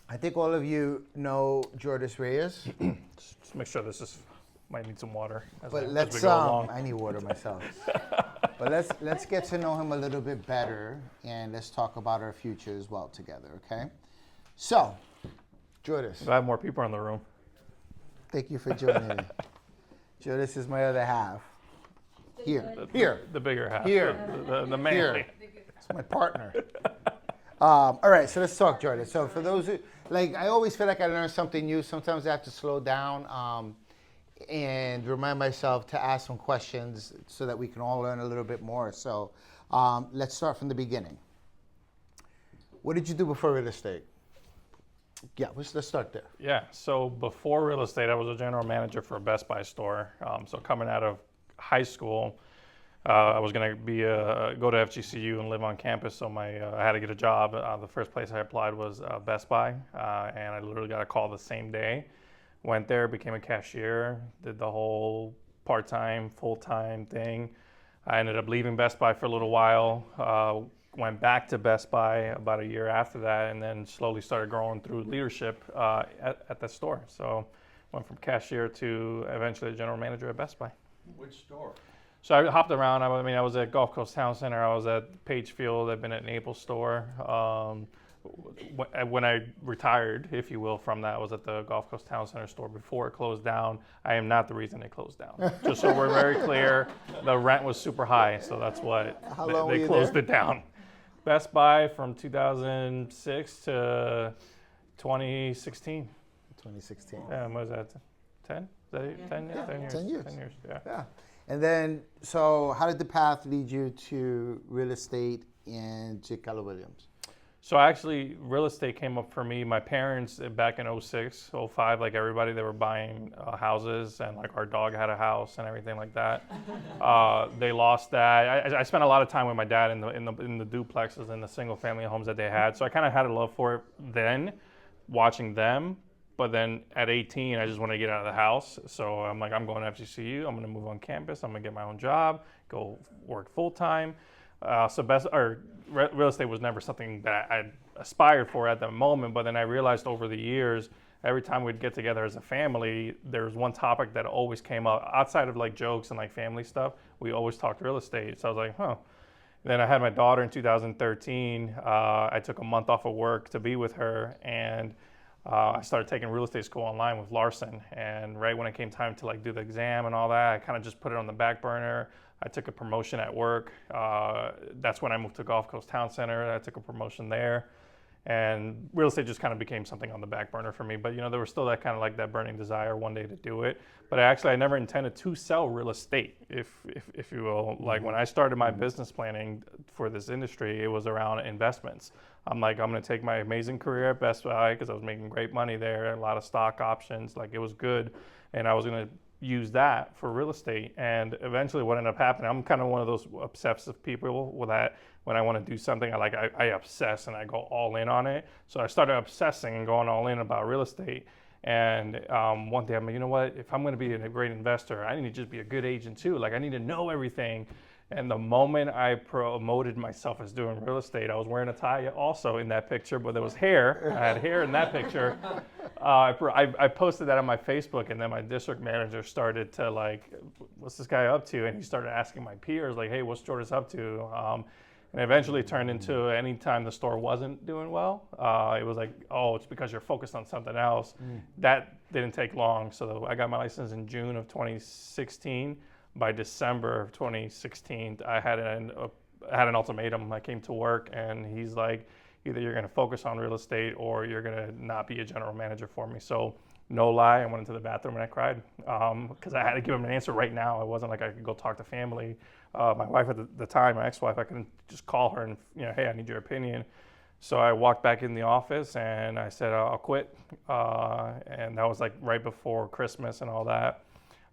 I think all of you know Jordas Reyes, Just make sure might need some water but as we go along. I need water myself. But let's get to know him a little bit better, and let's talk about our future as well together, okay? So, Jordas, I have more people in the room. thank you for joining me. Jordas is my other half. Here. The bigger half. Here. The manly. It's my partner. All right, so let's talk, Jordan. So for those who, I always feel like I learn something new. Sometimes I have to slow down and remind myself to ask some questions so that we can all learn a little bit more. So let's start from the beginning. What did you do before real estate? Yeah, let's start there. Yeah, so before real estate, I was a general manager for a Best Buy store. So coming out of high school, I was going to go to FGCU and live on campus, so I had to get a job. The first place I applied was Best Buy, and I literally got a call the same day. Went there, became a cashier, did the whole part-time, full-time thing. I ended up leaving Best Buy for a little while, went back to Best Buy about a year after that, and then slowly started growing through leadership at the store. So went from cashier to eventually general manager at Best Buy. Which store? So I hopped around. I was at Gulf Coast Town Center. I was at Pagefield. I've been at Naples store. When I retired, if you will, from that, I was at the Gulf Coast Town Center store before it closed down. I am not the reason it closed down. Just so we're very clear, the rent was super high, so that's what they closed it down. Best Buy from 2006 to 2016. 2016. What was that? 10? Is that it? 10? Yeah, 10 years. 10 years. 10 years, yeah. Yeah. And then, so how did the path lead you to real estate and to Keller Williams? So actually, real estate came up for me. My parents, back in 06, 05, like everybody, they were buying houses, and like our dog had a house and everything like that. They lost that. I spent a lot of time with my dad in the duplexes and the single family homes that they had. So I kind of had a love for it then, watching them. But then at 18, I just wanted to get out of the house. So I'm like, I'm going to FGCU. I'm going to move on campus. I'm going to get my own job, go work full time. Real estate was never something that I aspired for at the moment. But then I realized over the years, every time we'd get together as a family, there was one topic that always came up outside of like jokes and like family stuff. We always talked real estate. So I was like, huh. Then I had my daughter in 2013. I took a month off of work to be with her, and I started taking real estate school online with Larson, and right when it came time to like do the exam and all that, I kind of just put it on the back burner. I took a promotion at work. That's when I moved to Gulf Coast Town Center. I took a promotion there, and real estate just kind of became something on the back burner for me. But there was still that kind of like that burning desire one day to do it. But I never intended to sell real estate, if you will. Like when I started my business planning for this industry, it was around investments. I'm like, I'm going to take my amazing career at Best Buy because I was making great money there, a lot of stock options, like it was good. And I was going to use that for real estate. And eventually what ended up happening, I'm kind of one of those obsessive people with that. When I want to do something, I obsess and I go all in on it. So I started obsessing and going all in about real estate. And one day I'm like, you know what, if I'm going to be a great investor, I need to just be a good agent too. Like I need to know everything. And the moment I promoted myself as doing real estate, I was wearing a tie also in that picture, but there was hair. I had hair in that picture. I posted that on my Facebook, and then my district manager started to like, what's this guy up to? And he started asking my peers, like, hey, what's Jordas up to? And eventually turned into anytime the store wasn't doing well, it was like, oh, it's because you're focused on something else. That didn't take long. So I got my license in June of 2016. By December of 2016, I had an ultimatum. I came to work, and he's like, either you're going to focus on real estate or you're going to not be a general manager for me. So no lie, I went into the bathroom and I cried because I had to give him an answer right now. It wasn't like I could go talk to family. My wife at the time, my ex-wife, I couldn't just call her and, hey, I need your opinion. So I walked back in the office and I said, I'll quit. And that was like right before Christmas and all that.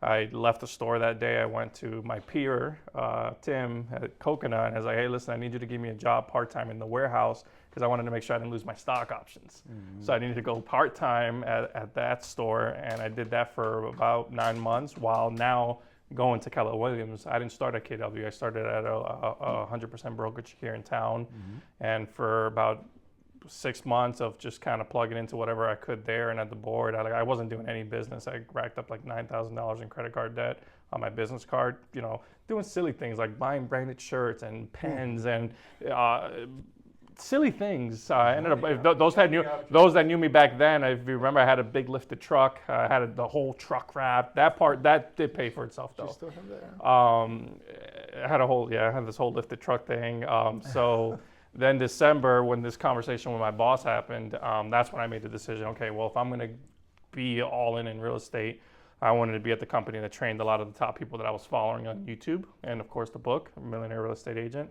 I left the store that day. I went to my peer, Tim, at Coconut, and I was like, hey, listen, I need you to give me a job part-time in the warehouse because I wanted to make sure I didn't lose my stock options. So I needed to go part-time at that store, and I did that for about 9 months while now going to Keller Williams. I didn't start at KW. I started at a 100% brokerage here in town, and for about 6 months of just kind of plugging into whatever I could there, and at the board, I wasn't doing any business. I racked up like $9,000 in credit card debt on my business card, doing silly things like buying branded shirts and pens and silly things. I ended up those that knew me back then. If you remember, I had a big lifted truck. I had the whole truck wrap. That did pay for itself though. You still have that? I had this whole lifted truck thing. So then December, when this conversation with my boss happened, that's when I made the decision. Okay, well, if I'm going to be all in real estate, I wanted to be at the company that trained a lot of the top people that I was following on YouTube, and of course the book, Millionaire Real Estate Agent.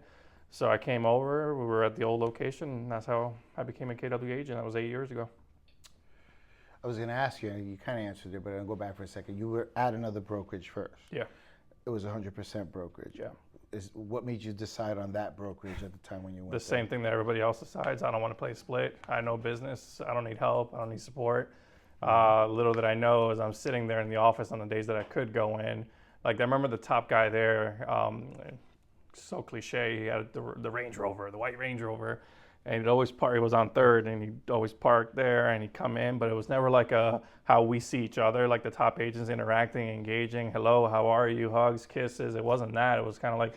So I came over, we were at the old location, and that's how I became a KW agent. That was 8 years ago. I was going to ask you, and you kind of answered it, but I'll go back for a second. You were at another brokerage first. Yeah. It was 100% brokerage. Yeah. What made you decide on that brokerage at the time when you went The same thing that everybody else decides. I don't want to play split. I know business. I don't need help. I don't need support. Little that I know is I'm sitting there in the office on the days that I could go in. Like I remember the top guy there, so cliche, he had the Range Rover, the white Range Rover, and he'd always park. He was on third, and he'd always park there, and he'd come in, but it was never like how we see each other, like the top agents interacting, engaging, hello, how are you, hugs, kisses. It wasn't that. It was kind of like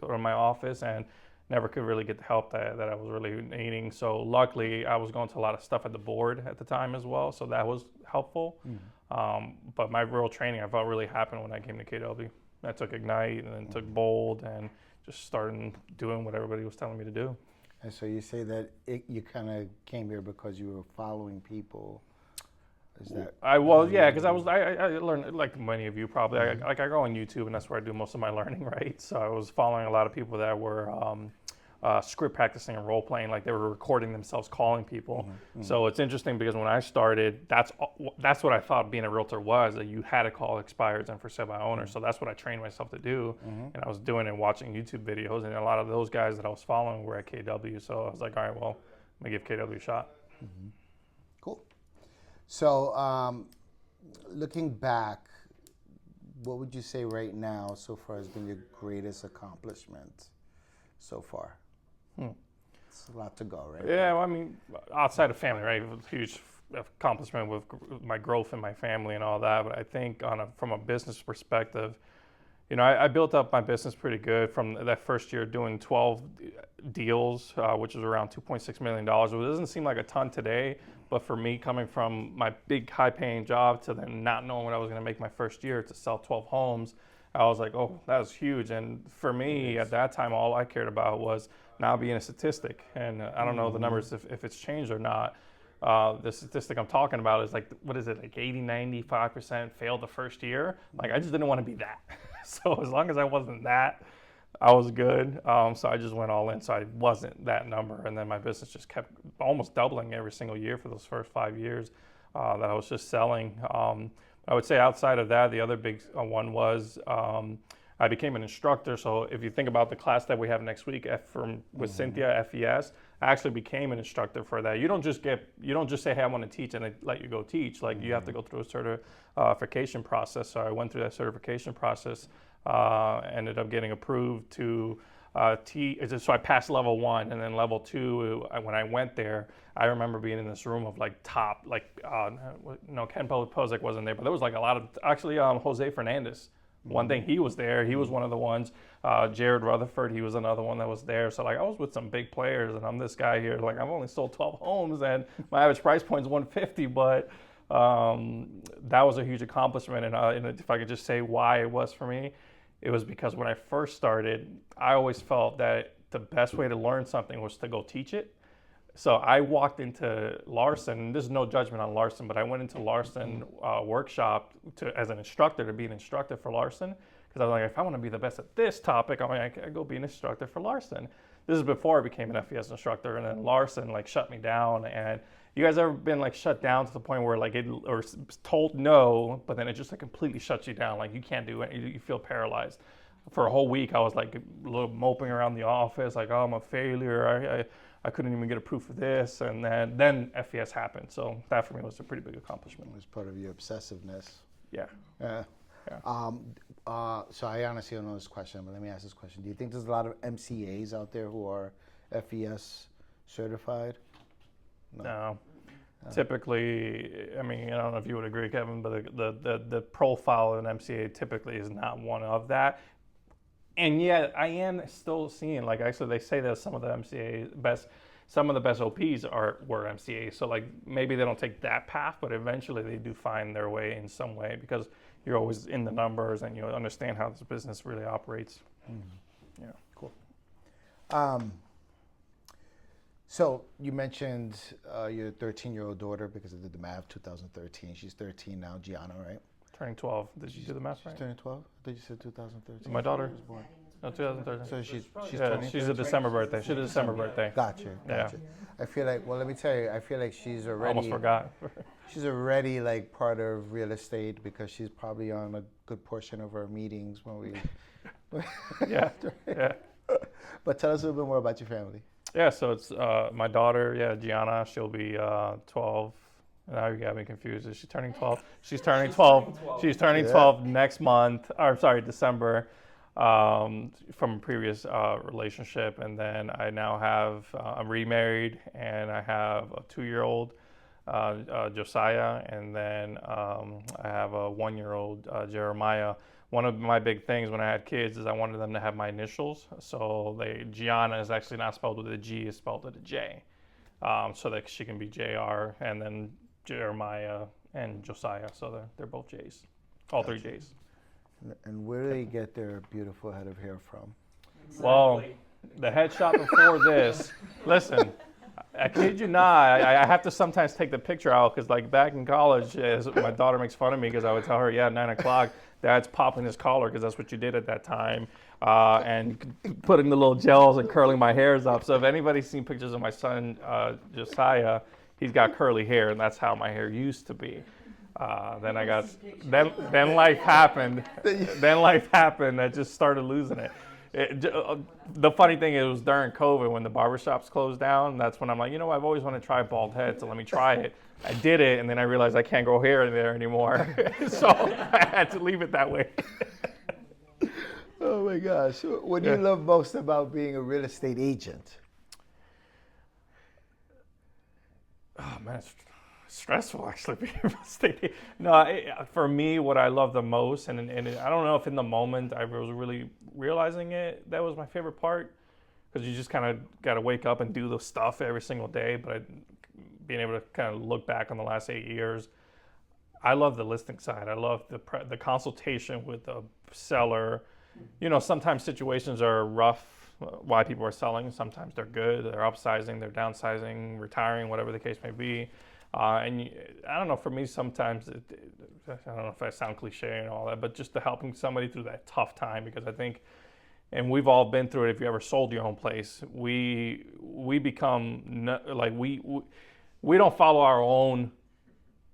go to my office, and never could really get the help that I was really needing. So luckily, I was going to a lot of stuff at the board at the time as well, so that was helpful. But my real training, I felt really happened when I came to KW. I took Ignite and then took Bold and just started doing what everybody was telling me to do. And so you say that you kind of came here because you were following people. Is that? Because I learned, like many of you probably, I go on YouTube and that's where I do most of my learning, right? So I was following a lot of people that were script practicing and role playing, like they were recording themselves calling people. So it's interesting because when I started, that's what I thought being a realtor was, that you had to call expireds and for sale by owners. So that's what I trained myself to do. And I was doing it, watching YouTube videos, and a lot of those guys that I was following were at KW. So I was like, all right, well, I'm gonna give KW a shot. Cool. So looking back, what would you say right now so far has been your greatest accomplishment so far? It's a lot to go, right? Yeah, well, I mean, outside of family, right? It was a huge accomplishment with my growth in my family and all that. But I think from a business perspective, I built up my business pretty good from that first year doing 12 deals, which was around $2.6 million. It doesn't seem like a ton today, but for me, coming from my big high-paying job to then not knowing what I was going to make my first year to sell 12 homes, I was like, oh, that was huge. And for me, at that time, all I cared about was now being a statistic. And I don't know the numbers if it's changed or not. The statistic I'm talking about is like, what is it, like 80, 95% failed the first year? Like, I just didn't want to be that. So as long as I wasn't that, I was good. So I just went all in. So I wasn't that number. And then my business just kept almost doubling every single year for those first 5 years that I was just selling. I would say outside of that, the other big one was I became an instructor. So if you think about the class that we have next week with Cynthia, FES, I actually became an instructor for that. You don't just say, hey, I want to teach and they let you go teach. Like you have to go through a certification process. So I went through that certification process, ended up getting approved to teach. So I passed level 1, and then level 2, when I went there, I remember being in this room of like top, Ken Pozic wasn't there, but there was like a lot of, actually Jose Fernandez. One thing, he was there. He was one of the ones. Jared Rutherford, he was another one that was there. So like I was with some big players, and I'm this guy here. Like I've only sold 12 homes, and my average price point is 150. But that was a huge accomplishment. And if I could just say why it was for me, it was because when I first started, I always felt that the best way to learn something was to go teach it. So I walked into Larson. This is no judgment on Larson, but I went into Larson workshop as an instructor, to be an instructor for Larson, because I was like, if I want to be the best at this topic, I go be an instructor for Larson. This is before I became an FES instructor, and then Larson shut me down. And you guys ever been shut down to the point where or told no, but then it just completely shuts you down, like you can't do it, you feel paralyzed. For a whole week, I was a little moping around the office, like, oh, I'm a failure. I couldn't even get approved for this, and then FES happened. So that for me was a pretty big accomplishment. It was part of your obsessiveness. Yeah. Yeah. So I honestly don't know this question, but let me ask this question. Do you think there's a lot of MCAs out there who are FES certified? No. Typically, I mean, I don't know if you would agree, Kevin, but the profile of an MCA typically is not one of that. And yet, I am still seeing, like, actually, they say that some of the some of the best OPs were MCAs. So, like, maybe they don't take that path, but eventually they do find their way in some way because you're always in the numbers and you understand how this business really operates. Mm-hmm. Yeah. Cool. So you mentioned your 13-year-old daughter, because I did the math, 2013. She's 13 now, Gianna, right? Turning 12. Did you do the math right? She's turning 12? I thought you said 2013. My daughter? Was born. No, 2013. So she's Yeah, 20? she's a December birthday. She's a December birthday. Gotcha. Yeah. I feel like, well, let me tell you, I feel like she's already. Almost forgot. She's already like part of real estate because she's probably on a good portion of our meetings when we. Yeah. Yeah. But tell us a little bit more about your family. Yeah, so it's my daughter, Gianna. She'll be 12. Now you got me confused. Is she turning 12? She's turning 12. She's turning 12 next month. Or sorry, December. From a previous relationship, and then I now have I'm remarried, and I have a 2-year-old Josiah, and then I have a 1-year-old Jeremiah. One of my big things when I had kids is I wanted them to have my initials. So Gianna is actually not spelled with a G, it's spelled with a J. So that she can be JR, and then Jeremiah and Josiah. So they're both J's, all 3 J's. And where do they get their beautiful head of hair from? Exactly. Well, the head shop before this, listen, I kid you not, I have to sometimes take the picture out because, like, back in college, my daughter makes fun of me because I would tell her, 9 o'clock, Dad's popping his collar because that's what you did at that time, and putting the little gels and curling my hairs up. So if anybody's seen pictures of my son, Josiah, he's got curly hair, and that's how my hair used to be. Then life happened. Then life happened. I just started losing it. The funny thing is, it was during COVID when the barbershops closed down. That's when I'm like, I've always wanted to try a bald head, so let me try it. I did it, and then I realized I can't grow hair in there anymore. So I had to leave it that way. Oh my gosh. What do you love most about being a real estate agent? Oh, man, it's stressful, actually, being a real estate. No, for me, what I love the most, and I don't know if in the moment I was really realizing it, that was my favorite part, because you just kind of got to wake up and do the stuff every single day. But being able to kind of look back on the last 8 years, I love the listing side. I love the consultation with the seller. Sometimes situations are rough, why people are selling. Sometimes they're good, they're upsizing, they're downsizing, retiring, whatever the case may be. And I don't know, for me, sometimes, I don't know if I sound cliche and all that, but just to helping somebody through that tough time, because I think, and we've all been through it, if you ever sold your own place, we become, like, we don't follow our own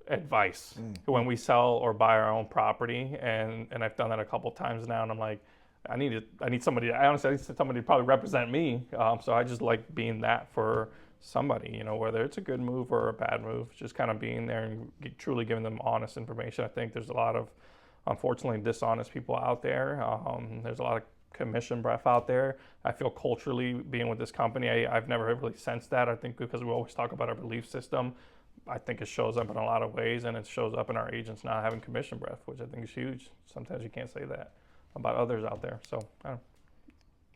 advice when we sell or buy our own property. And I've done that a couple times now, and I'm like, I need somebody to probably represent me. So I just like being that for somebody, whether it's a good move or a bad move, just kind of being there and truly giving them honest information. I think there's a lot of, unfortunately, dishonest people out there. There's a lot of commission breath out there. I feel culturally, being with this company, I've never really sensed that. I think because we always talk about our belief system, I think it shows up in a lot of ways, and it shows up in our agents not having commission breath, which I think is huge. Sometimes you can't say that about others out there. So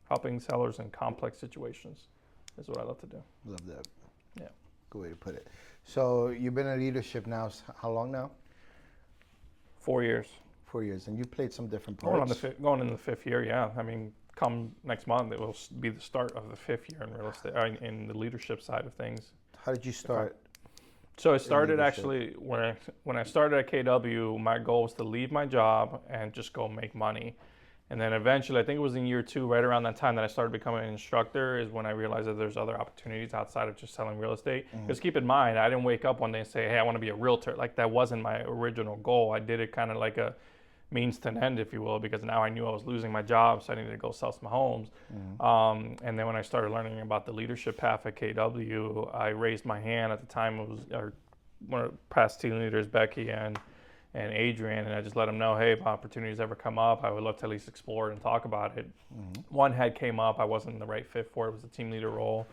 helping sellers in complex situations is what I love to do. Love that. Yeah. Good way to put it. So you've been in leadership now, how long now? 4 years. 4 years. And you played some different parts. Going in the 5th year, yeah. I mean, come next month, it will be the start of the 5th year in real estate, in the leadership side of things. How did you start? So I started actually, when I started at KW, my goal was to leave my job and just go make money. And then eventually, I think it was in year 2, right around that time that I started becoming an instructor, is when I realized that there's other opportunities outside of just selling real estate. Because keep in mind, I didn't wake up one day and say, hey, I want to be a realtor. Like, that wasn't my original goal. I did it kind of like a means to an end, if you will, because now I knew I was losing my job, so I needed to go sell some homes. And then when I started learning about the leadership path at KW, I raised my hand. At the time, it was one of the past team leaders, Becky and Adrian, and I just let them know, hey, if opportunities ever come up, I would love to at least explore it and talk about it. One had came up, I wasn't the right fit for it. It was a team leader role.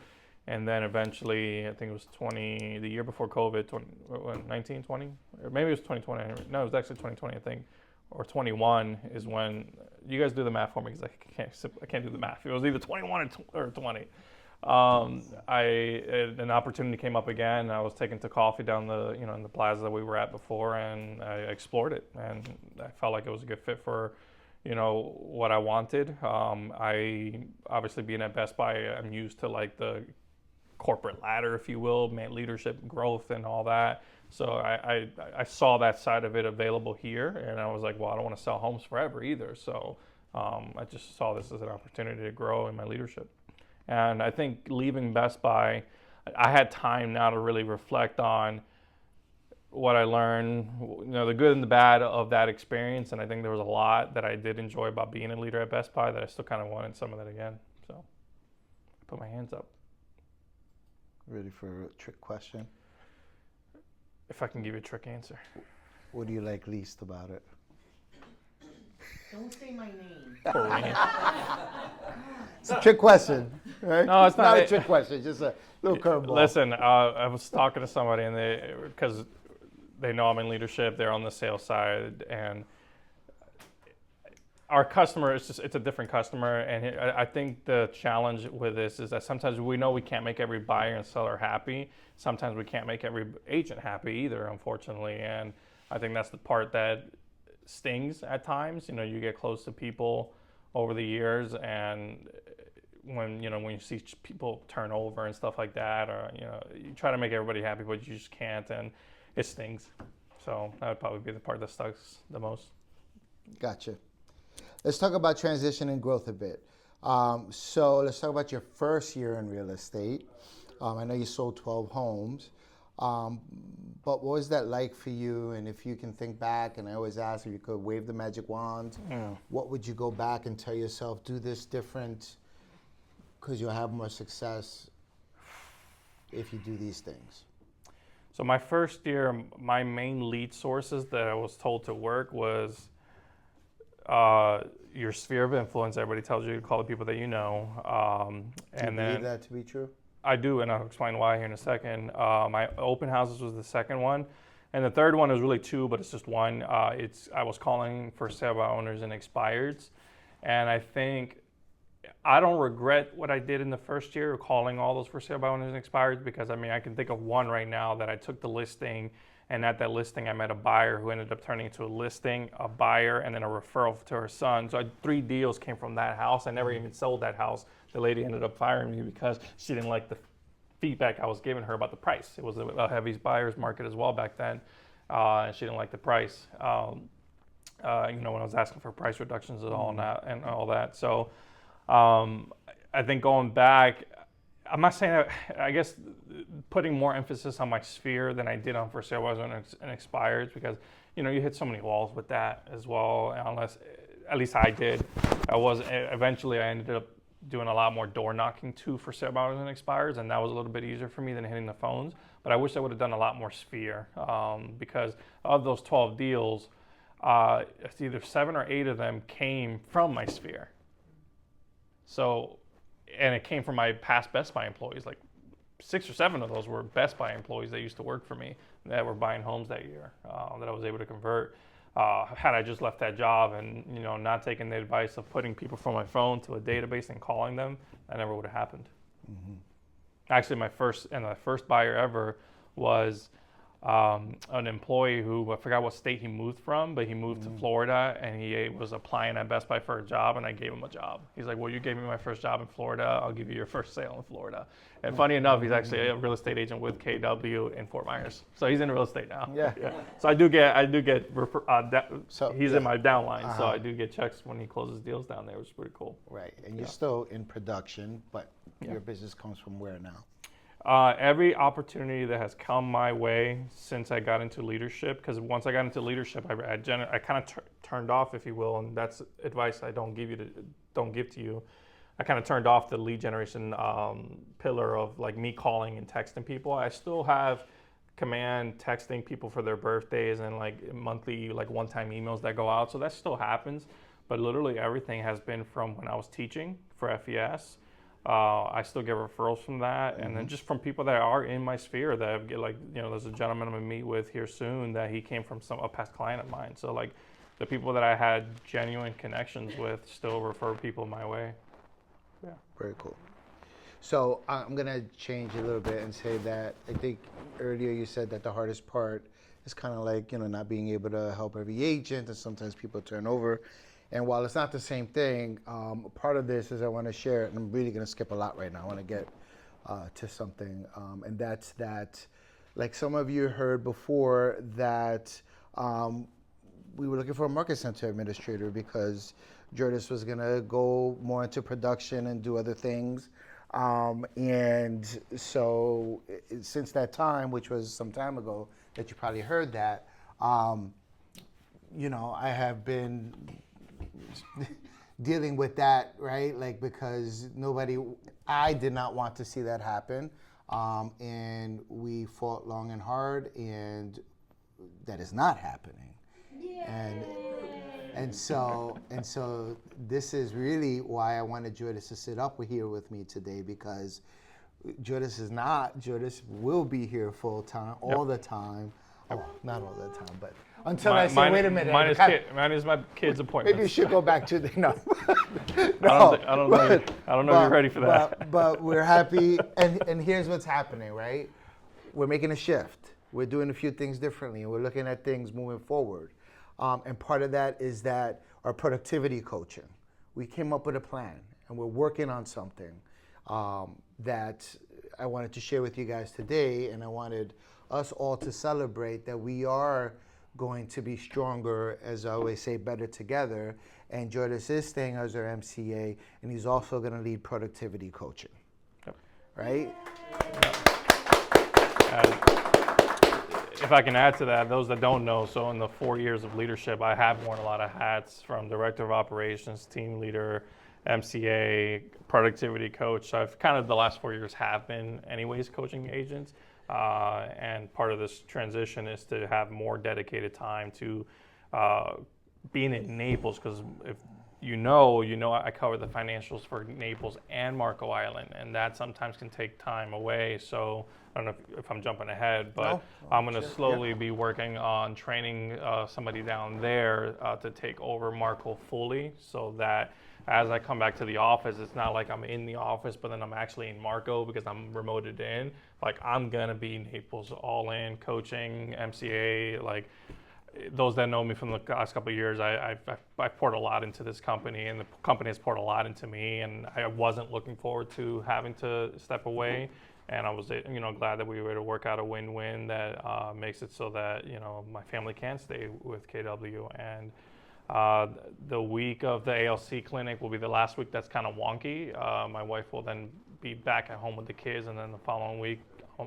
And then eventually, I think it was the year before COVID, 19, 20? Or maybe it was 2020. No, it was actually 2020, I think. Or 21 is when, you guys do the math for me because I can't do the math. It was either 21 or 20. An opportunity came up again. I was taken to coffee down in the plaza that we were at before, and I explored it. And I felt like it was a good fit for, what I wanted. I, obviously being at Best Buy, I'm used to like the corporate ladder, if you will, leadership growth and all that. So I saw that side of it available here, and I was like, well, I don't want to sell homes forever either. So I just saw this as an opportunity to grow in my leadership. And I think leaving Best Buy, I had time now to really reflect on what I learned, the good and the bad of that experience. And I think there was a lot that I did enjoy about being a leader at Best Buy that I still kind of wanted some of that again. So I put my hands up. Ready for a trick question? If I can give you a trick answer. What do you like least about it? Don't say my name. It's a trick question, right? No, it's not a trick question. It's just a little curveball. Listen, I was talking to somebody, and because they know I'm in leadership, they're on the sales side, and our customer it's a different customer. And I think the challenge with this is that sometimes we know we can't make every buyer and seller happy. Sometimes we can't make every agent happy either, unfortunately. And I think that's the part that stings at times. You get close to people over the years, and when you see people turn over and stuff like that, or you try to make everybody happy, but you just can't, and it stings. So that would probably be the part that sucks the most. Gotcha. Let's talk about transition and growth a bit. So let's talk about your first year in real estate. I know you sold 12 homes, but what was that like for you? And if you can think back, and I always ask if you could wave the magic wand, what would you go back and tell yourself, do this different because you'll have more success if you do these things? So my first year, my main lead sources that I was told to work was your sphere of influence. Everybody tells you to call the people that you know. Do you believe that to be true? I do, and I'll explain why here in a second. My open houses was the second one, and the third one is really two, but it's just one. I was calling for sale by owners and expireds, and I think I don't regret what I did in the first year, calling all those for sale by owners and expireds, because I can think of one right now that I took the listing, and at that listing I met a buyer who ended up turning into a listing, a buyer, and then a referral to her son. So 3 deals came from that house. I never even sold that house. The lady ended up firing me because she didn't like the feedback I was giving her about the price. It was a heavy buyer's market as well back then, and she didn't like the price. When I was asking for price reductions and all that. So I think going back, I'm not saying that, I guess putting more emphasis on my sphere than I did on for sale by owners and expireds, because you hit so many walls with that as well. Unless, at least I did. Eventually I ended up doing a lot more door knocking too for sale by owners and expireds, and that was a little bit easier for me than hitting the phones. But I wish I would have done a lot more sphere, because of those 12 deals, it's either 7 or 8 of them came from my sphere. So, and it came from my past Best Buy employees. Like 6 or 7 of those were Best Buy employees that used to work for me that were buying homes that year, that I was able to convert. Had I just left that job and not taking the advice of putting people from my phone to a database and calling them, that never would have happened. Mm-hmm. Actually, my first buyer ever was an employee who, I forgot what state he moved from, but he moved to Florida, and he was applying at Best Buy for a job, and I gave him a job. He's like, well, you gave me my first job in Florida, I'll give you your first sale in Florida. And funny enough, he's actually a real estate agent with KW in Fort Myers. So he's in real estate now. Yeah. So I do get he's in my downline, so I do get checks when he closes deals down there, which is pretty cool. Right, and you're still in production, but your business comes from where now? Every opportunity that has come my way since I got into leadership, because once I got into leadership, I kind of turned off, if you will, and that's advice I don't give to you. I kind of turned off the lead generation pillar of like me calling and texting people. I still have command texting people for their birthdays and like monthly, like one-time emails that go out. So that still happens, but literally everything has been from when I was teaching for FES. I still get referrals from that, and then just from people that are in my sphere that have, like, there's a gentleman I'm gonna meet with here soon that he came from a past client of mine. So like the people that I had genuine connections with still refer people my way. Yeah. Very cool. So I'm gonna change a little bit and say that I think earlier you said that the hardest part is kind of like not being able to help every agent, and sometimes people turn over. And while it's not the same thing, part of this is I want to share, and I'm really gonna skip a lot right now. I want to get to something, and that's that. Like some of you heard before that we were looking for a market center administrator because Jordas was gonna go more into production and do other things. And so since that time, which was some time ago that you probably heard that, I have been dealing with that, right? Like, because I did not want to see that happen. And we fought long and hard, and that is not happening. And so this is really why I wanted Jordas to sit up here with me today, because Jordas will be here full time, all the time. Oh, not all the time, but until I say, wait a minute. Mine is my kid's appointment. Maybe you should go back to the, no. I don't know if you're ready for that. But we're happy, and here's what's happening, right? We're making a shift. We're doing a few things differently, and we're looking at things moving forward. And part of that is that our productivity coaching. We came up with a plan, and we're working on something that I wanted to share with you guys today, and I wanted us all to celebrate that we are going to be stronger, as I always say, better together. And Jordas is staying as our MCA, and he's also going to lead productivity coaching. Yep. Right? If I can add to that, those that don't know, so in the 4 years of leadership, I have worn a lot of hats, from director of operations, team leader, MCA, productivity coach. So I've kind of, the last 4 years have been anyways coaching agents. And part of this transition is to have more dedicated time to being in Naples, because if you know, I cover the financials for Naples and Marco Island, and that sometimes can take time away. So I don't know if I'm jumping ahead, but I'm going to slowly be working on training somebody down there to take over Marco fully, so that as I come back to the office, it's not like I'm in the office, but then I'm actually in Marco because I'm remoted in. Like, I'm going to be Naples all in, coaching, MCA. Like, those that know me from the last couple of years, I've poured a lot into this company, and the company has poured a lot into me, and I wasn't looking forward to having to step away. And I was, glad that we were able to work out a win-win that makes it so that, my family can stay with KW. And the week of the ALC clinic will be the last week that's kind of wonky. My wife will then be back at home with the kids, and then the following week,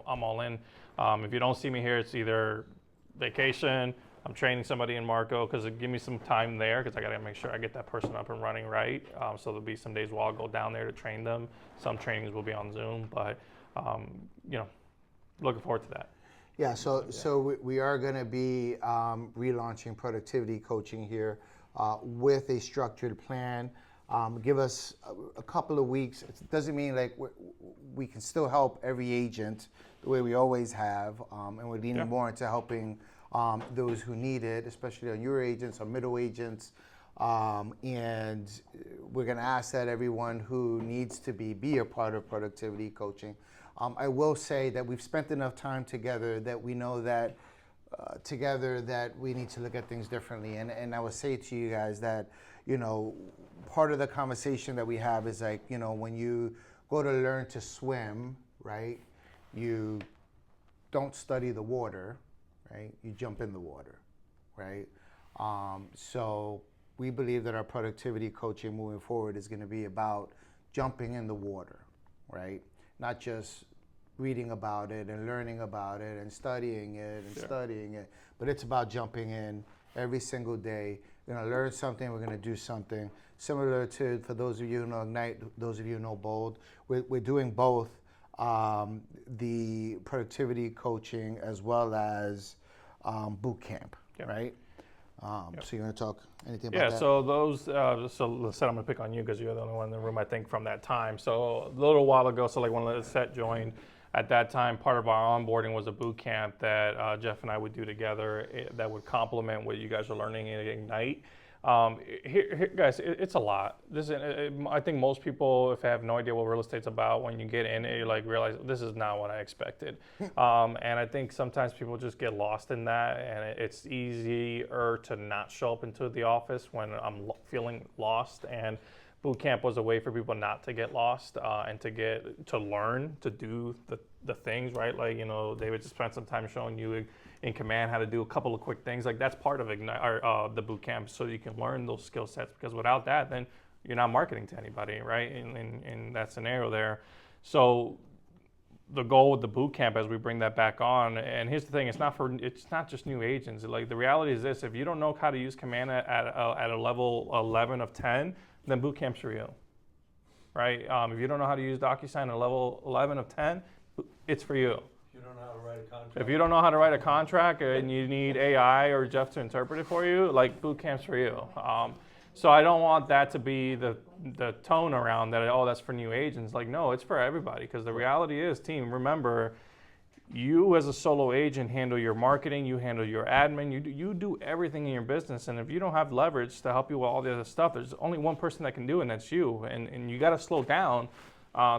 I'm all in. If you don't see me here, it's either vacation, I'm training somebody in Marco, because it give me some time there, because I got to make sure I get that person up and running right. So there'll be some days where I'll go down there to train them. Some trainings will be on Zoom, but looking forward to that. Yeah, so we are going to be relaunching productivity coaching here with a structured plan. Give us a couple of weeks. It doesn't mean like we can still help every agent the way we always have, and we're leaning more into helping those who need it, especially on your agents, on middle agents. And we're going to ask that everyone who needs to be a part of productivity coaching. I will say that we've spent enough time together that we know that together that we need to look at things differently. And I will say to you guys that, part of the conversation that we have is like, when you go to learn to swim, right, you don't study the water, right? You jump in the water, right? So we believe that our productivity coaching moving forward is going to be about jumping in the water, right? Not just reading about it and learning about it and studying it, but it's about jumping in every single day. We're going to learn something, we're going to do something. Similar to, for those of you who know Ignite, those of you who know Bold, we're doing both the productivity coaching as well as boot camp, right? So you want to talk anything about Yeah, that? so those, so let's say I'm gonna pick on you because you're the only one in the room, I think, from that time. So a little while ago, so like when Lisette joined, at that time, part of our onboarding was a boot camp that Jeff and I would do together that would complement what you guys are learning in Ignite. Here, guys, it's a lot. I think most people, if they have no idea what real estate's about, when you get in it, you like realize this is not what I expected. And I think sometimes people just get lost in that, and it's easier to not show up into the office when I'm feeling lost. And boot camp was a way for people not to get lost and to learn to do the things, right? Like, David just spent some time showing you in command how to do a couple of quick things. Like that's part of the boot camp, so you can learn those skill sets, because without that, then you're not marketing to anybody, right? In that scenario there. So the goal with the boot camp, as we bring that back on, and here's the thing, it's not just new agents. Like the reality is this: if you don't know how to use command at a level 11 of 10, then boot camp's for you, right? If you don't know how to use DocuSign at a level 11 of 10, it's for you. If you don't know how to write a contract. If you don't know how to write a contract and you need AI or Jeff to interpret it for you, like boot camp's for you. So I don't want that to be the tone around that. Oh, that's for new agents. Like, no, it's for everybody, because the reality is, team, remember, you as a solo agent handle your marketing, you handle your admin, you do everything in your business. And if you don't have leverage to help you with all the other stuff, there's only one person that can do it, and that's you. And you got to slow down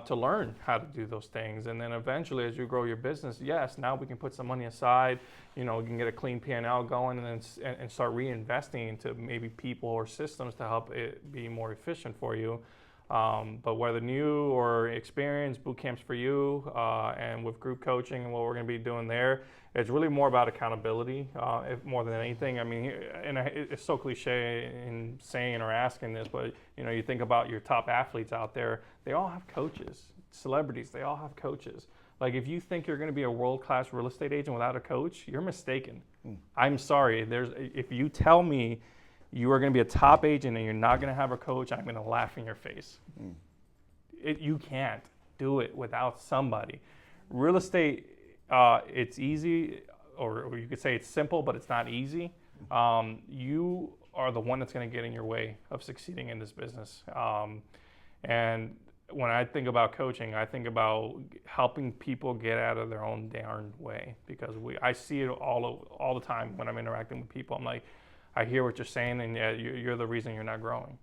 to learn how to do those things. And then eventually, as you grow your business, yes, now we can put some money aside, we can get a clean P&L going, and start reinvesting into maybe people or systems to help it be more efficient for you. But whether new or experienced, boot camps for you, and with group coaching and what we're going to be doing there, it's really more about accountability, more than anything. I mean, and it's so cliche in saying or asking this, but you think about your top athletes out there, they all have coaches. Celebrities, they all have coaches. Like, if you think you're going to be a world-class real estate agent without a coach, you're mistaken. I'm sorry. If you tell me you are going to be a top agent and you're not going to have a coach, I'm going to laugh in your face. You can't do it without somebody. Real estate, it's easy, or you could say it's simple, but it's not easy. You are the one that's going to get in your way of succeeding in this business. And when I think about coaching, I think about helping people get out of their own darn way, because I see it all the time when I'm interacting with people. I'm like, I hear what you're saying, and yeah, you're the reason you're not growing.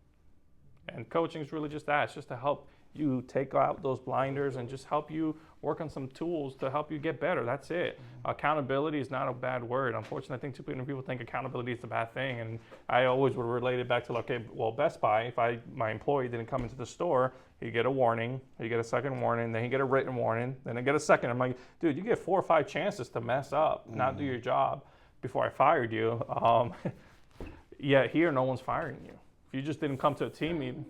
And coaching is really just that. It's just to help you take out those blinders and just help you work on some tools to help you get better. That's it. Accountability is not a bad word. Unfortunately, I think too many people think accountability is a bad thing. And I always would relate it back to, okay, well, Best Buy, if my employee didn't come into the store, you get a warning, you get a second warning, then you get a written warning, then you get a second. I'm like, dude, you get 4 or 5 chances to mess up, not do your job before I fired you. Yet here, no one's firing you. If you just didn't come to a team meeting.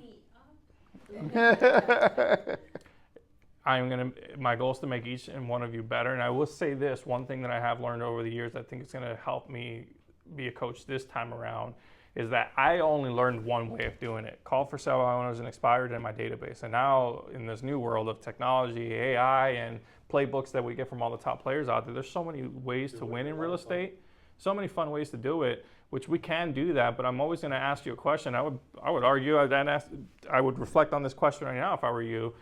My goal is to make each and one of you better. And I will say this, one thing that I have learned over the years, I think it's going to help me be a coach this time around, is that I only learned one way of doing it. Call for sale by owners and expired in my database. And now in this new world of technology, AI, and playbooks that we get from all the top players out there, there's so many ways to win in real estate, so many fun ways to do it, which we can do that. But I'm always going to ask you a question. I would argue, I would reflect on this question right now if I were you.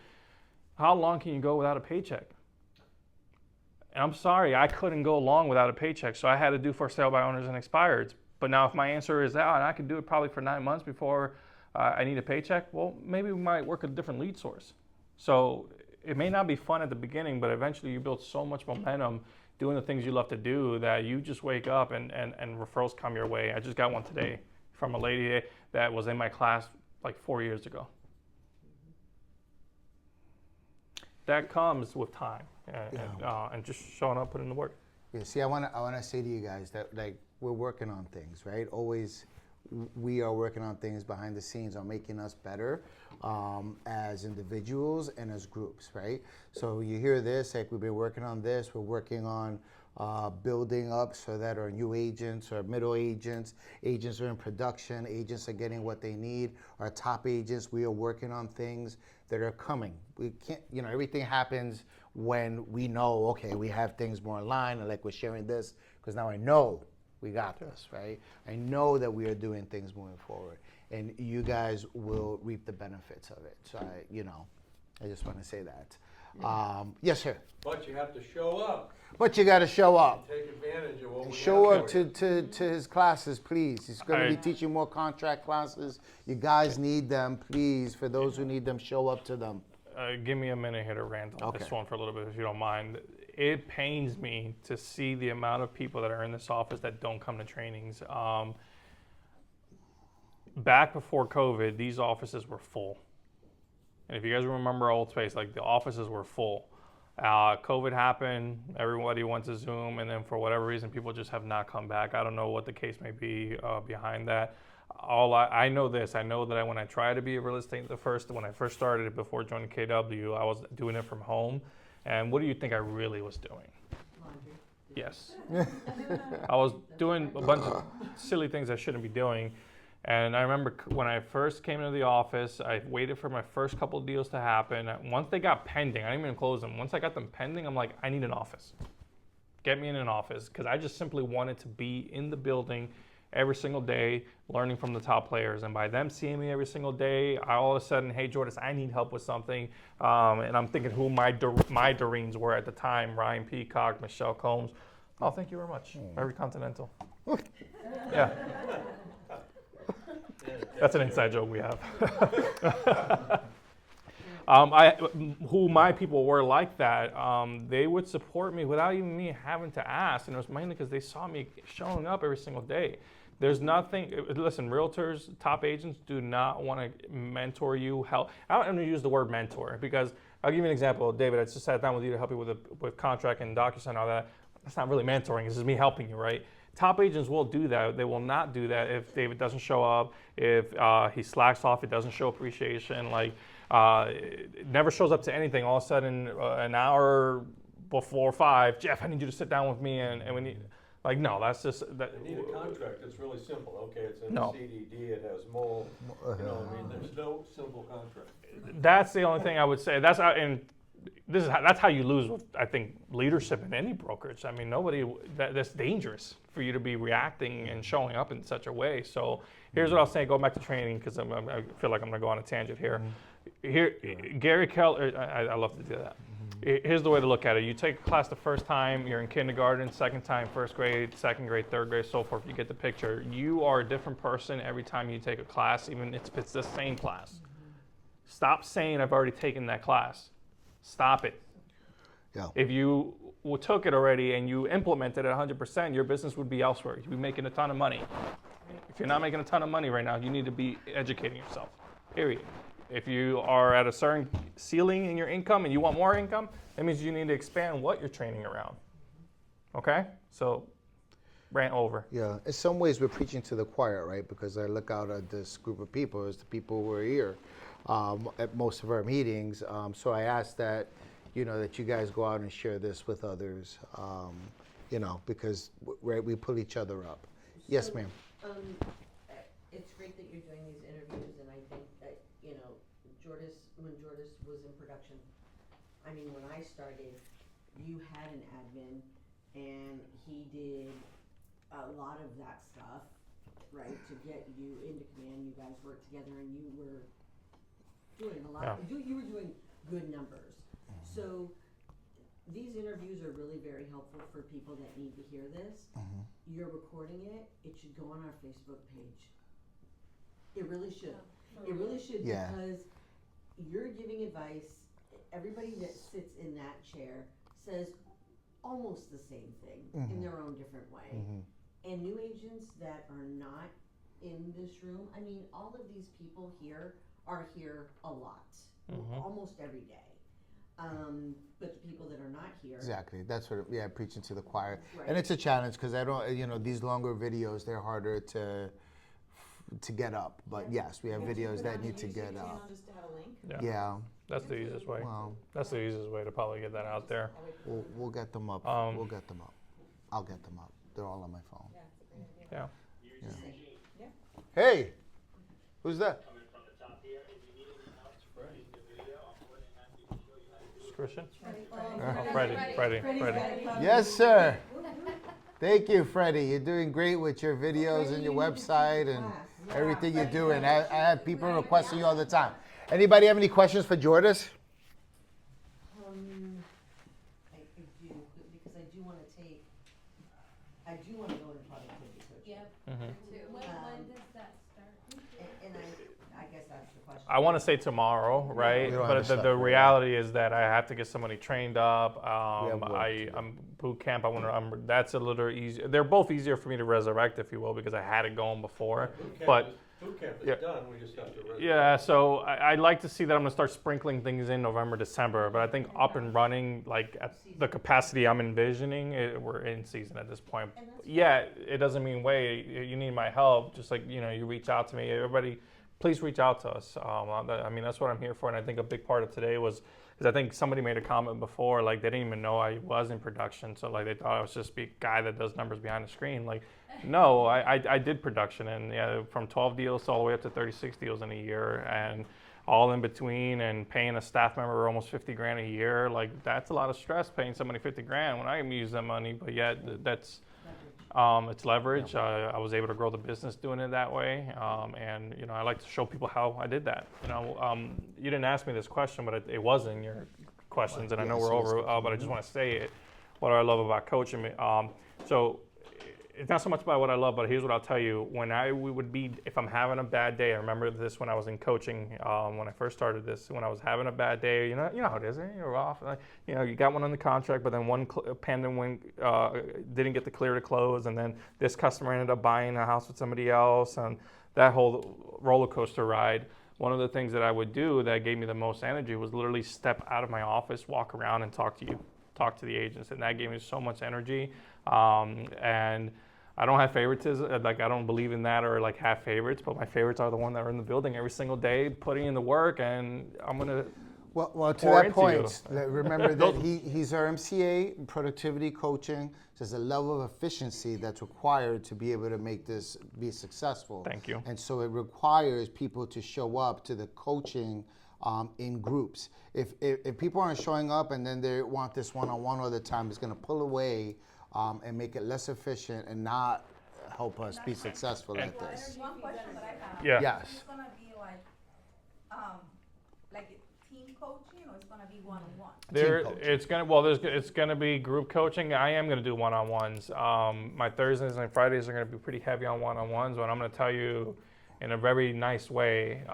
How long can you go without a paycheck? And I'm sorry, I couldn't go long without a paycheck, so I had to do for sale by owners and expireds. But now if my answer is that, and I could do it probably for 9 months before I need a paycheck, well, maybe we might work a different lead source. So it may not be fun at the beginning, but eventually you build so much momentum doing the things you love to do that you just wake up and referrals come your way. I just got one today from a lady that was in my class like 4 years ago. That comes with time and just showing up, putting in the work. Yeah, see, I want to say to you guys that, like, we're working on things, right? Always, we are working on things behind the scenes on making us better as individuals and as groups, right? So you hear this, like, we've been working on this. We're working on building up so that our new agents, our middle agents, agents are in production, agents are getting what they need. Our top agents, we are working on things that are coming. We can't, everything happens when we know, okay, we have things more in line, and like we're sharing this, because now I know We got this, right? I know that we are doing things moving forward, and you guys will reap the benefits of it. So I just want to say that. Yes, sir. But you have to show up. But you got to show up. Take advantage of what we Show have up for you. to his classes, please. He's going to be teaching more contract classes. You guys need them, please. For those who need them, show up to them. Give me a minute here to rant on this one for a little bit, if you don't mind. It pains me to see the amount of people that are in this office that don't come to trainings. Back before COVID, these offices were full. And if you guys remember Old Space, like the offices were full. COVID happened, everybody went to Zoom, and then for whatever reason, people just have not come back. I don't know what the case may be behind that. I know this. I know that when I tried to be a real estate, when I first started it before joining KW, I was doing it from home. And what do you think I really was doing? Laundry. Yes. I was doing a bunch of silly things I shouldn't be doing. And I remember when I first came into the office, I waited for my first couple of deals to happen. Once they got pending, I didn't even close them. Once I got them pending, I'm like, I need an office. Get me in an office. Because I just simply wanted to be in the building every single day, learning from the top players. And by them seeing me every single day, I all of a sudden, hey, Jordas, I need help with something. And I'm thinking who my Doreens were at the time, Ryan Peacock, Michelle Combs. Oh, thank you very much. Very continental. Yeah. That's an inside joke we have. Who my people were like that, they would support me without even me having to ask. And it was mainly because they saw me showing up every single day. There's nothing, listen, realtors, top agents do not want to mentor you, help. I don't even use the word mentor because I'll give you an example. David, I just sat down with you to help you with contract and DocuSign and all that. That's not really mentoring. This is me helping you, right? Top agents will do that. They will not do that if David doesn't show up, if he slacks off, it doesn't show appreciation, it never shows up to anything. All of a sudden, an hour before 5, Jeff, I need you to sit down with me and we need, no, that's just that. You need a contract. It's really simple. Okay, it's in No. the CDD. It has mold. There's no simple contract. That's the only thing I would say. That's how you lose with, I think, leadership in any brokerage. I mean, that's dangerous for you to be reacting and showing up in such a way. So here's what I'll say, go back to training, because I feel like I'm going to go on a tangent here. Gary Keller, I love to do that. Here's the way to look at it. You take a class the first time, you're in kindergarten, second time, first grade, second grade, third grade, so forth. You get the picture. You are a different person every time you take a class, even if it's the same class. Stop saying I've already taken that class. Stop it. Yeah. If you took it already and you implemented it 100%, your business would be elsewhere. You'd be making a ton of money. If you're not making a ton of money right now, you need to be educating yourself, period. If you are at a certain ceiling in your income and you want more income, that means you need to expand what you're training around. Okay? So, rant over. Yeah, in some ways we're preaching to the choir, right? Because I look out at this group of people as the people who are here at most of our meetings. So I ask that, that you guys go out and share this with others, because we pull each other up. Yes, ma'am. It's great that you're doing these interviews, and I think that, when Jordas was in production, when I started, you had an admin, and he did a lot of that stuff, right, to get you into command. You guys worked together, and you were doing a lot. Yeah. You were doing good numbers. So these interviews are really very helpful for people that need to hear this. You're recording it. It should go on our Facebook page. It really should. It really should, because you're giving advice. Everybody that sits in that chair says almost the same thing in their own different way. And new agents that are not in this room, all of these people here are here a lot, almost every day. But the people that are not here. Exactly. That's what, preaching to the choir. Right. And it's a challenge because I don't, these longer videos, they're harder to get up. But yes, we have videos that need to get up. Just to have a link. Yeah. That's the easiest way. Well, That's the easiest way to probably get that out there. we'll get them up. We'll get them up. I'll get them up. They're all on my phone. Yeah, it's a great idea. Yeah. Hey, who's that? Christian? Oh, Freddie. Yes, sir. Thank you, Freddie. You're doing great with your videos and your website and everything you do. And I have people requesting you all the time. Anybody have any questions for Jordas? I do, because I do wanna go into productivity coaching. Yep. Too. When does that start? And I guess that's the question. I want to say tomorrow, right? We don't have But the stuff the for that. reality is that I have to get somebody trained up. have work to do. I'm boot camp. That's a little easier. They're both easier for me to resurrect, if you will, because I had it going before. But Boot camp is yeah. done, we just have to. yeah, so I'd like to see that I'm gonna start sprinkling things in November, December. But I think up and running, like at the capacity I'm envisioning, we're in season at this point. Yeah, it doesn't mean wait. You need my help. Just like you reach out to me. Everybody, please reach out to us. I mean, that's what I'm here for. And I think a big part of today was because I think somebody made a comment before, like they didn't even know I was in production. So like they thought I was just a guy that does numbers behind the screen. Like, no, I did production, and from 12 deals all the way up to 36 deals in a year, and all in between, and paying a staff member almost 50 grand a year. Like that's a lot of stress paying somebody 50 grand when I can use that money. But yet that's it's leverage. I was able to grow the business doing it that way, and I like to show people how I did that. You didn't ask me this question, but it was in your questions, and I know we're over. But I just want to say it. What do I love about coaching? So it's not so much about what I love, but here's what I'll tell you. If I'm having a bad day, I remember this when I was in coaching, when I first started this, when I was having a bad day, you know how it is, you're off, you got one on the contract, but then one pending didn't get the clear to close, and then this customer ended up buying a house with somebody else, and that whole roller coaster ride. One of the things that I would do that gave me the most energy was literally step out of my office, walk around and talk to the agents, and that gave me so much energy. And I don't have favoritism, like I don't believe in that or like have favorites, but my favorites are the ones that are in the building every single day, putting in the work, and I'm gonna. Well, to pour that into point, you. remember that he's our MCA in productivity coaching. So there's a level of efficiency that's required to be able to make this be successful. Thank you. And so it requires people to show up to the coaching in groups. If people aren't showing up and then they want this one-on-one all the time, it's going to pull away and make it less efficient and not help us be successful at this. One question that I have. Yeah. Yes. It's gonna be like team coaching, or it's gonna be one-on-one? It's gonna be group coaching. I am gonna do one-on-ones. My Thursdays and Fridays are gonna be pretty heavy on one-on-ones, but I'm gonna tell you in a very nice way,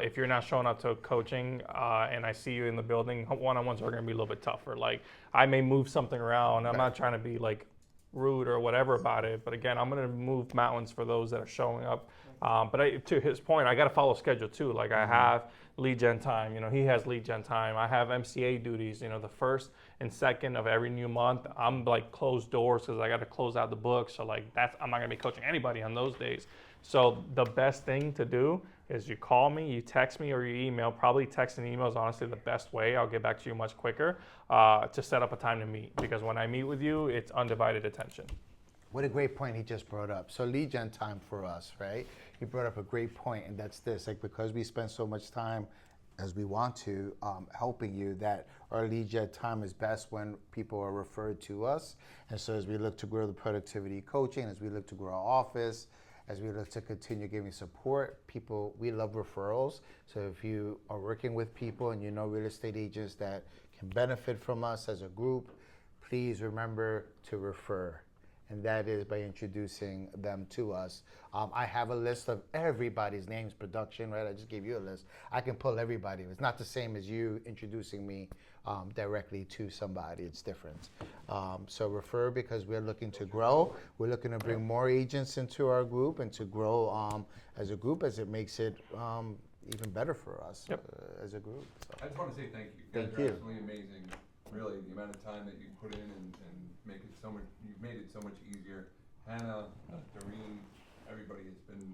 if you're not showing up to coaching and I see you in the building, one-on-ones are gonna be a little bit tougher. Like I may move something around. I'm not trying to be like rude or whatever about it, but again, I'm gonna move mountains for those that are showing up. But to his point, I gotta follow schedule too. Like I have lead gen time, he has lead gen time. I have MCA duties, the first and second of every new month, I'm like closed doors because I gotta close out the book. So like I'm not gonna be coaching anybody on those days. So the best thing to do is you call me, you text me, or you email. Probably text and email is honestly the best way. I'll get back to you much quicker to set up a time to meet, because when I meet with you, it's undivided attention. What a great point he just brought up. So lead gen time for us, right? He brought up a great point, and that's this, like because we spend so much time as we want to helping you, that our lead gen time is best when people are referred to us. And so as we look to grow the productivity coaching, as we look to grow our office, as we look to continue giving support, we love referrals. So if you are working with people and real estate agents that can benefit from us as a group, please remember to refer. And that is by introducing them to us. I have a list of everybody's names, production, right? I just gave you a list. I can pull everybody. It's not the same as you introducing me directly to somebody. It's different. So refer, because we're looking to grow. We're looking to bring more agents into our group and to grow as a group, as it makes it even better for us as a group. So. I just want to say thank you. Thank You guys you. are absolutely amazing. Really, the amount of time that you put in and make it so much. You've made it so much easier. Hannah, Doreen, everybody has been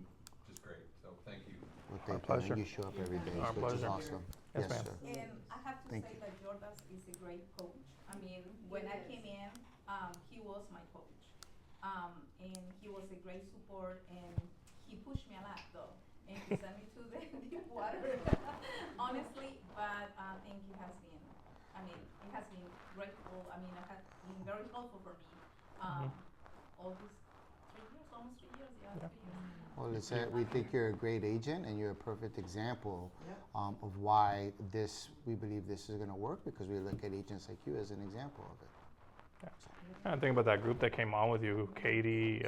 just great. So thank you. Well, thank you. pleasure. And you show up every day, Our which is pleasure. awesome. Yes, ma'am. sir. And I have to Thank say you. that Jordas is a great coach. I mean, when I came in, he was my coach. And he was a great support, and he pushed me a lot though. And he sent me to the deep water, honestly, but I think it has been grateful. I mean, it has been very helpful for me. all these 3 years, almost 3 years, yeah, 3 years. Well, it's we think you're a great agent, and you're a perfect example Yep. of why we believe this is going to work, because we look at agents like you as an example of it. I think about that group that came on with you, Katie,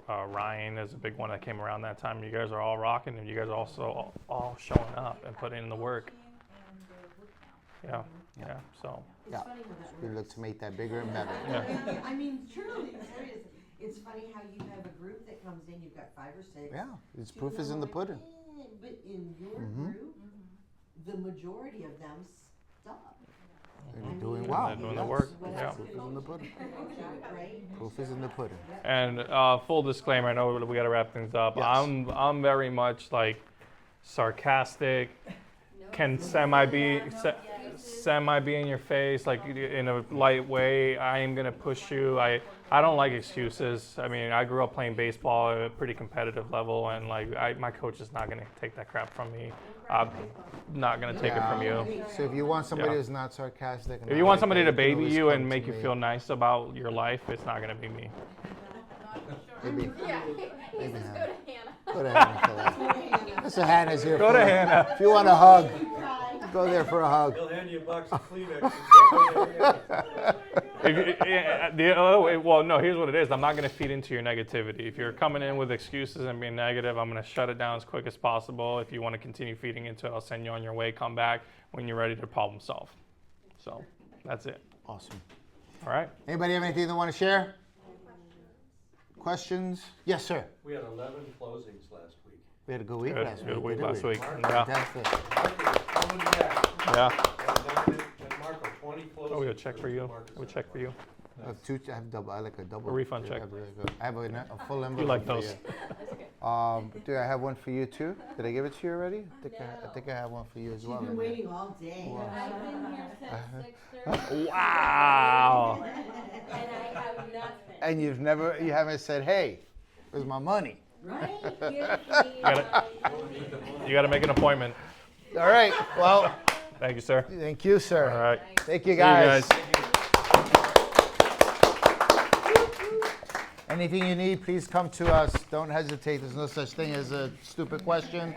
Ryan is a big one that came around that time. You guys are all rocking, and you guys are also all showing up and putting in the work. And the boot camp. Yeah. So It's Yeah. funny how that We works. look to make that bigger and better. Yeah. I mean, truly, seriously. It's funny how you have a group that comes in, you've got 5 or 6. Yeah, it's two proof of is them in the are pudding. like, "Eh," but in your Mhm. group, the majority of them stop. And I you're doing mean, well. They're doing the Yes. work, What yeah. else Proof could is in the you pudding. do, right? Proof is in the pudding. And full disclaimer, I know we got to wrap things up. Yes. I'm very much like sarcastic, can semi be in your face, like in a light way. I am gonna push you. I don't like excuses. I mean, I grew up playing baseball at a pretty competitive level, and like my coach is not gonna take that crap from me. I'm not gonna take it from you. So if you want somebody Yeah. who's not sarcastic, and If not you want like somebody that, to can baby always you come and to make you me. feel nice about your life, it's not gonna be me. Maybe. Yeah, he's Maybe as not. good as Hannah. Go to Hannah for that. That's what Hannah's here Go for. to Hannah. If you want a hug, go there for a hug. He'll hand you a box of Kleenex and say, Well, no, here's what it is. I'm not going to feed into your negativity. If you're coming in with excuses and being negative, I'm going to shut it down as quick as possible. If you want to continue feeding into it, I'll send you on your way. Come back when you're ready to problem solve. So that's it. Awesome. All right. Anybody have anything they want to share? Questions? Yes, sir. We had 11 closings last week. We had a good week Good. last Good week. week didn't last we? week. Yeah. Fantastic. Yeah. And Marco, 20 closings. Oh, we got a check for you. We have a check for you. I have two. I have double. I like a double. A refund check. I have a full envelope. You like for those? Do I have one for you too? Did I give it to you already? I think I have one for you as well. She's been in there. waiting all day. I've been here since 6:30 Wow. and I have nothing. And you haven't said, hey, where's my money? Right? Here's the, You got to make an appointment. All right. Well, Thank you, sir. thank you, sir. All right. Thank you, See you guys. guys. Anything you need, please come to us. Don't hesitate. There's no such thing as a stupid question.